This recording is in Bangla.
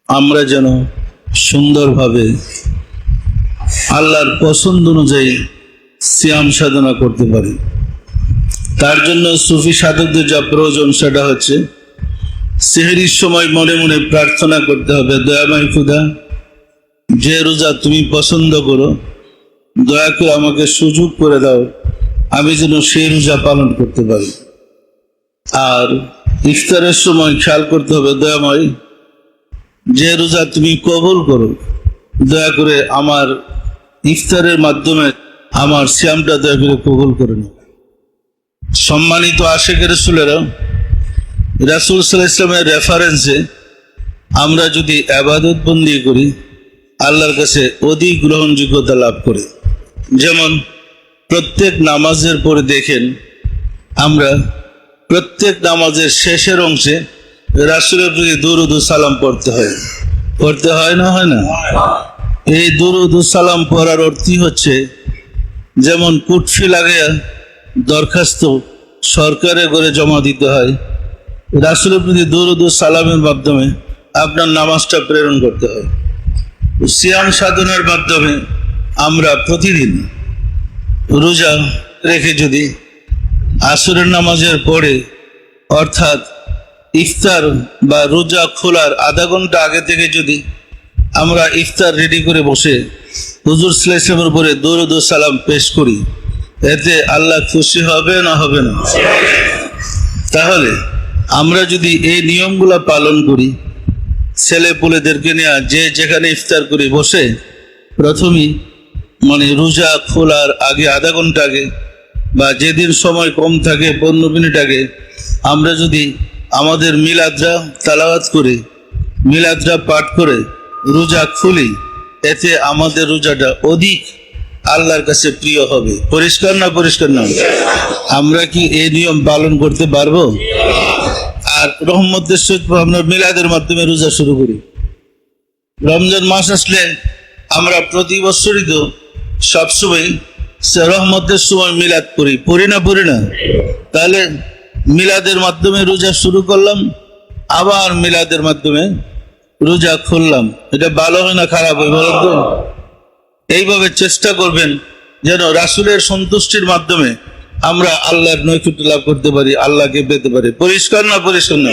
আমরা যেন সুন্দরভাবে আল্লাহর পছন্দ অনুযায়ী সিয়াম সাধনা করতে পারি। তার জন্য সুফি সাধকদের যা প্রয়োজন সেটা হচ্ছে সেহরির সময় মনে মনে প্রার্থনা করতে হবে, দয়াময় খুদা, যে রোজা তুমি পছন্দ করো, দয়া করে আমাকে সুযোগ করে দাও, আমি যেন সেই রোজা পালন করতে পারি। আর ইফতারের সময় খেয়াল করতে হবে, দয়াময়, যে রোজা তুমি কবুল করো, দয়া করে আমার ইফতারের মাধ্যমে আমার সিয়ামটা দয়া করে কবুল করে নাও। সম্মানিত আশিক রাসূলেরা, রাসূল সাল্লাল্লাহু আলাইহি ওয়াসাল্লামের রেফারেন্সে আমরা যদি ইবাদত বন্দি করি, আল্লাহর কাছে অধিক গ্রহণযোগ্যতা লাভ করে। যেমন প্রত্যেক নামাজের পরে দেখেন, আমরা প্রত্যেক নামাজের শেষের অংশে রাসূলের প্রতি দুরূদ ও সালাম পড়তে হয় না? হয় না? এই দুরূদ ও সালাম পড়ার অর্থই হচ্ছে, যেমন কুটফি লাগিয়া দরখাস্ত সরকারের ঘরে জমা দিতে হয়, রাসূলের প্রতি দুরূদ ও সালামের মাধ্যমে আপনার নামাজটা প্রেরণ করতে হয়। সিয়াম সাধনার মাধ্যমে আমরা প্রতিদিন রোজা রেখে যদি আসরের নামাজের পরে, অর্থাৎ ইফতার বা রোজা খোলার আধা ঘন্টা আগে থেকে যদি আমরা ইফতার রেডি করে বসে হুজুর সাল্লাল্লাহু আলাইহি ওয়াসাল্লামের উপরে দরুদ ও সালাম পেশ করি, এতে আল্লাহ খুশি হবে না হবে না? তাহলে আমরা যদি এই নিয়মগুলো পালন করি, ছেলে পুলেদেরকে নিয়ে যে যেখানে ইফতার করি বসে প্রথমেই রোজা খোলার আগে আধা ঘন্টা আগে বা যেদিন সময় কম থাকে 15 মিনিট আগে আমরা যদি আমাদের মিলাদরা তালাওয়াত করে, মিলাদরা পাঠ করে রোজা খুলি, এতে আমাদের রোজাটা অধিক আল্লাহর কাছে প্রিয় হবে। পরিষ্কার না? পরিষ্কার না? আমরা কি এই নিয়ম পালন করতে পারবো? আর রহমতের সহিত আমরা মিলাদের মাধ্যমে রোজা শুরু করি। রমজান মাস আসলে আমরা প্রতি বছরই তো সবসময় রহমতের সময় মিলাদ পড়ি না? তাহলে মিলাদের মাধ্যমে রোজা শুরু করলাম, আবার মিলাদের মাধ্যমে রোজা খুললাম, এটা ভালো হয় না খারাপ হয় বলেন তো? এইভাবে চেষ্টা করবেন যেন রাসূলের সন্তুষ্টির মাধ্যমে আমরা আল্লাহর নৈকট্য লাভ করতে পারি, আল্লাহকে পেতে পারি। পরিষ্কার না? পরিষ্কার না?